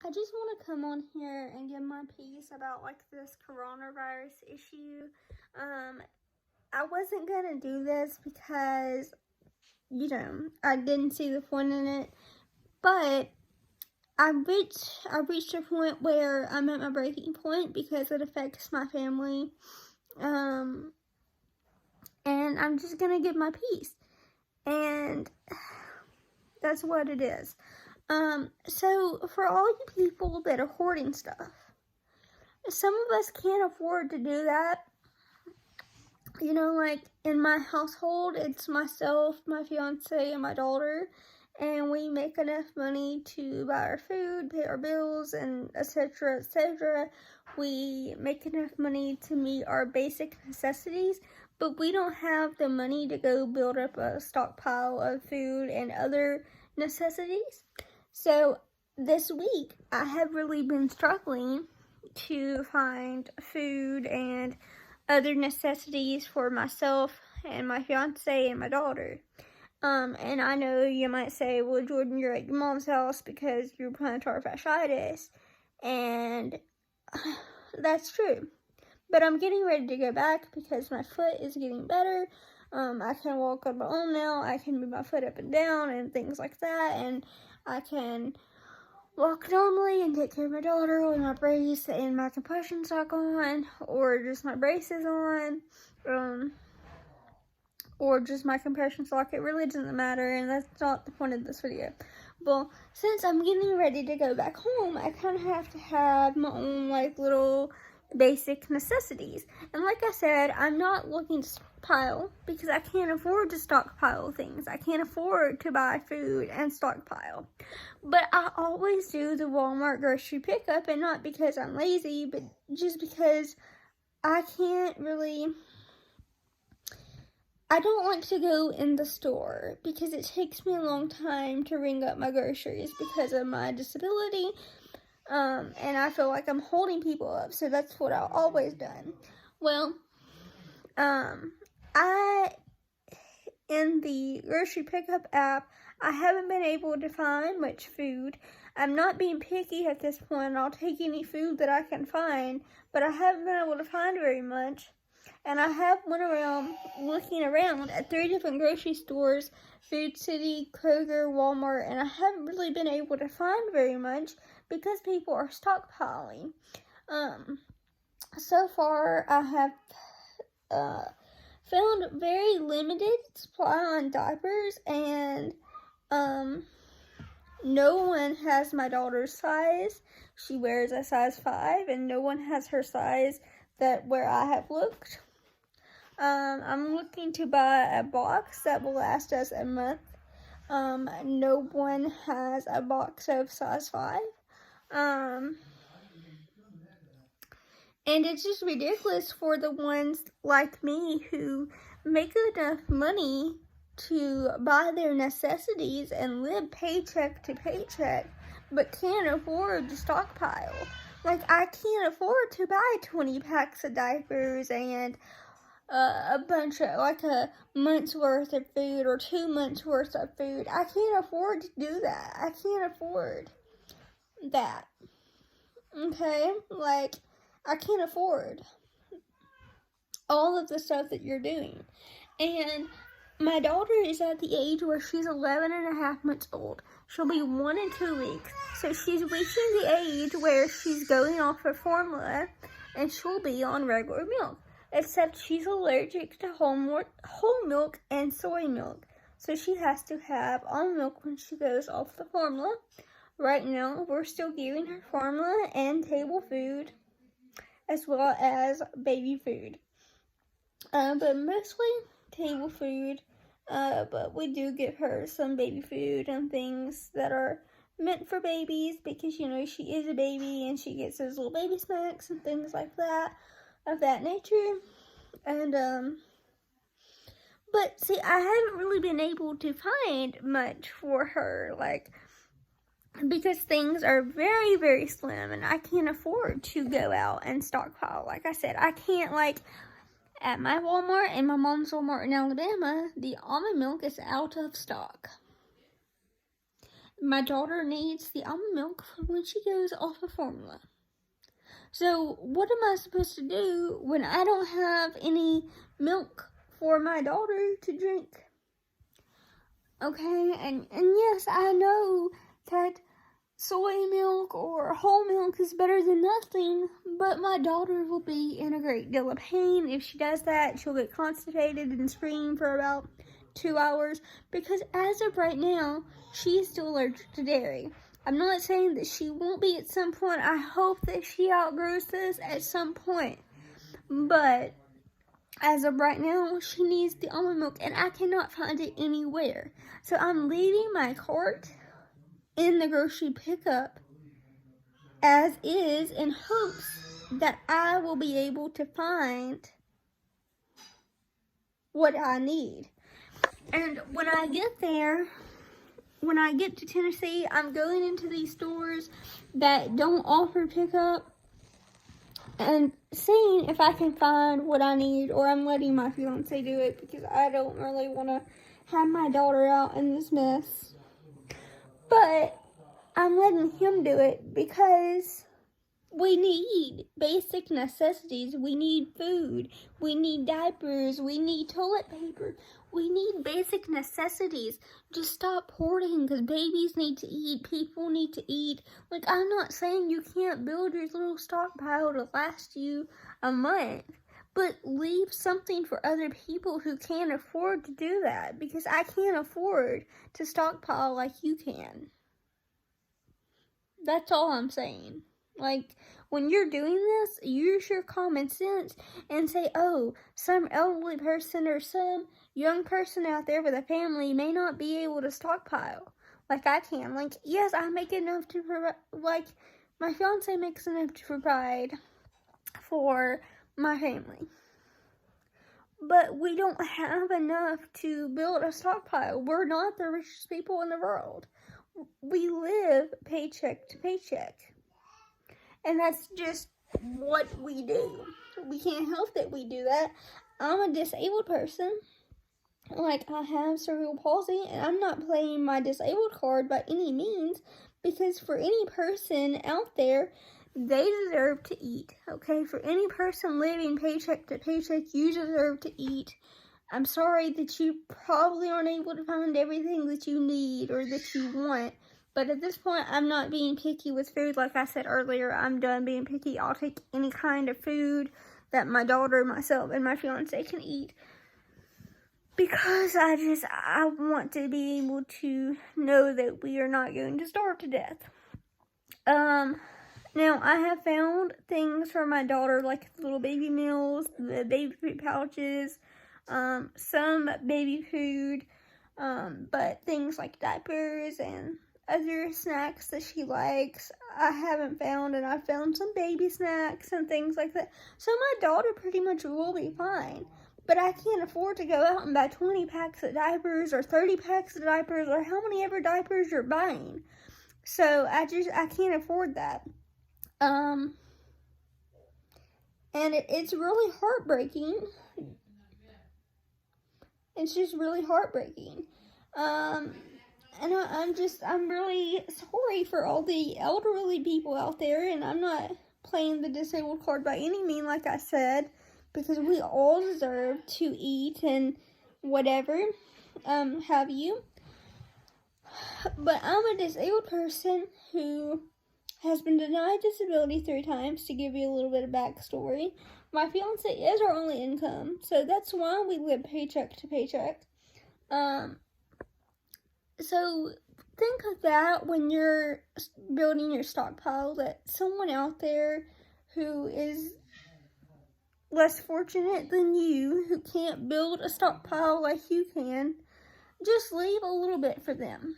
I just want to come on here and give my piece about like this coronavirus issue. I wasn't gonna do this because, I didn't see the point in it, but I reached a point where I'm at my breaking point because it affects my family. And I'm just gonna give my piece. And that's what it is. So for all you people that are hoarding stuff, some of us can't afford to do that. Like in my household, it's myself, my fiance, and my daughter, and we make enough money to buy our food, pay our bills, and etc., etc. We make enough money to meet our basic necessities, but we don't have the money to go build up a stockpile of food and other necessities. So this week, I have really been struggling to find food and other necessities for myself and my fiance and my daughter. And I know you might say, well, Jordan, you're at your mom's house because you're plantar fasciitis. And that's true. But I'm getting ready to go back because my foot is getting better. I can walk on my own now. I can move my foot up and down and things like that. And I can walk normally and take care of my daughter with my brace and my compression sock on, or just my braces on, or just my compression sock. It really doesn't matter, and that's not the point of this video. Well, since I'm getting ready to go back home, I kind of have to have my own little basic necessities. And like I said, I'm not looking to stockpile because I can't afford to stockpile things. I can't afford to buy food and stockpile. But I always do the Walmart grocery pickup, and not because I'm lazy, but just because I don't like to go in the store because it takes me a long time to ring up my groceries because of my disability. And I feel like I'm holding people up, so that's what I've always done. Well, in the grocery pickup app, I haven't been able to find much food. I'm not being picky at this point. I'll take any food that I can find, but I haven't been able to find very much. And I have went around looking around at 3 different grocery stores, Food City, Kroger, Walmart, and I haven't really been able to find very much because people are stockpiling. So far I have found very limited supply on diapers, and no one has my daughter's size. She wears a size 5, and no one has her size where I have looked. I'm looking to buy a box that will last us a month. No one has a box of size 5. And it's just ridiculous for the ones like me who make enough money to buy their necessities and live paycheck to paycheck, but can't afford to stockpile. Like, I can't afford to buy 20 packs of diapers and a bunch of, a month's worth of food or 2 months worth of food. I can't afford to do that. I can't afford that. Okay? I can't afford all of the stuff that you're doing. And my daughter is at the age where she's 11 and a half months old. She'll be 1 in 2 weeks. So she's reaching the age where she's going off her formula and she'll be on regular milk. Except she's allergic to whole milk and soy milk. So she has to have almond milk when she goes off the formula. Right now, we're still giving her formula and table food, as well as baby food. But mostly table food. But we do give her some baby food and things that are meant for babies because, she is a baby and she gets those little baby snacks and things like that, of that nature. And, but see, I haven't really been able to find much for her, because things are very, very slim and I can't afford to go out and stockpile. Like I said, I can't, at my Walmart and my mom's Walmart in Alabama, the almond milk is out of stock. my daughter needs the almond milk for when she goes off of formula. So what am I supposed to do when I don't have any milk for my daughter to drink? Okay, and yes, I know that soy milk or whole milk is better than nothing, but my daughter will be in a great deal of pain if she does that. She'll get constipated and scream for about 2 hours, because as of right now, she's still allergic to dairy. I'm not saying that she won't be at some point. I hope that she outgrows this at some point, but as of right now, she needs the almond milk, and I cannot find it anywhere. So I'm leaving my cart in the grocery pickup as is, in hopes that I will be able to find what I need. And when I get there, when I get to Tennessee, I'm going into these stores that don't offer pickup and seeing if I can find what I need, or I'm letting my fiance do it because I don't really want to have my daughter out in this mess. But I'm letting him do it because we need basic necessities. We need food. We need diapers. We need toilet paper. We need basic necessities. Just stop hoarding, because babies need to eat. People need to eat. Like, I'm not saying you can't build your little stockpile to last you a month, but leave something for other people who can't afford to do that, because I can't afford to stockpile like you can. That's all I'm saying. Like, when you're doing this, use your common sense and say, oh, some elderly person or some young person out there with a family may not be able to stockpile like I can. Like, yes, I make enough to provide, like, my fiance makes enough to provide for my family. But we don't have enough to build a stockpile. We're not the richest people in the world. We live paycheck to paycheck. And that's just what we do. We can't help that we do that. I'm a disabled person. Like, I have cerebral palsy, and I'm not playing my disabled card by any means, because for any person out there, they deserve to eat, okay? For any person living paycheck to paycheck, you deserve to eat. I'm sorry that you probably aren't able to find everything that you need or that you want. But at this point, I'm not being picky with food. Like I said earlier, I'm done being picky. I'll take any kind of food that my daughter, myself, and my fiance can eat, because I want to be able to know that we are not going to starve to death. Now, I have found things for my daughter, like little baby meals, the baby food pouches, some baby food, but things like diapers and other snacks that she likes, I haven't found, and I found some baby snacks and things like that. So my daughter pretty much will be fine, but I can't afford to go out and buy 20 packs of diapers or 30 packs of diapers or how many ever diapers you're buying. So I can't afford that. And it's really heartbreaking. It's just really heartbreaking. And I'm really sorry for all the elderly people out there, and I'm not playing the disabled card by any means, like I said, because we all deserve to eat and whatever, have you. But I'm a disabled person who has been denied disability 3 times, to give you a little bit of backstory. My fiance is our only income, so that's why we live paycheck to paycheck. So think of that when you're building your stockpile, that someone out there who is less fortunate than you, who can't build a stockpile like you can, just leave a little bit for them.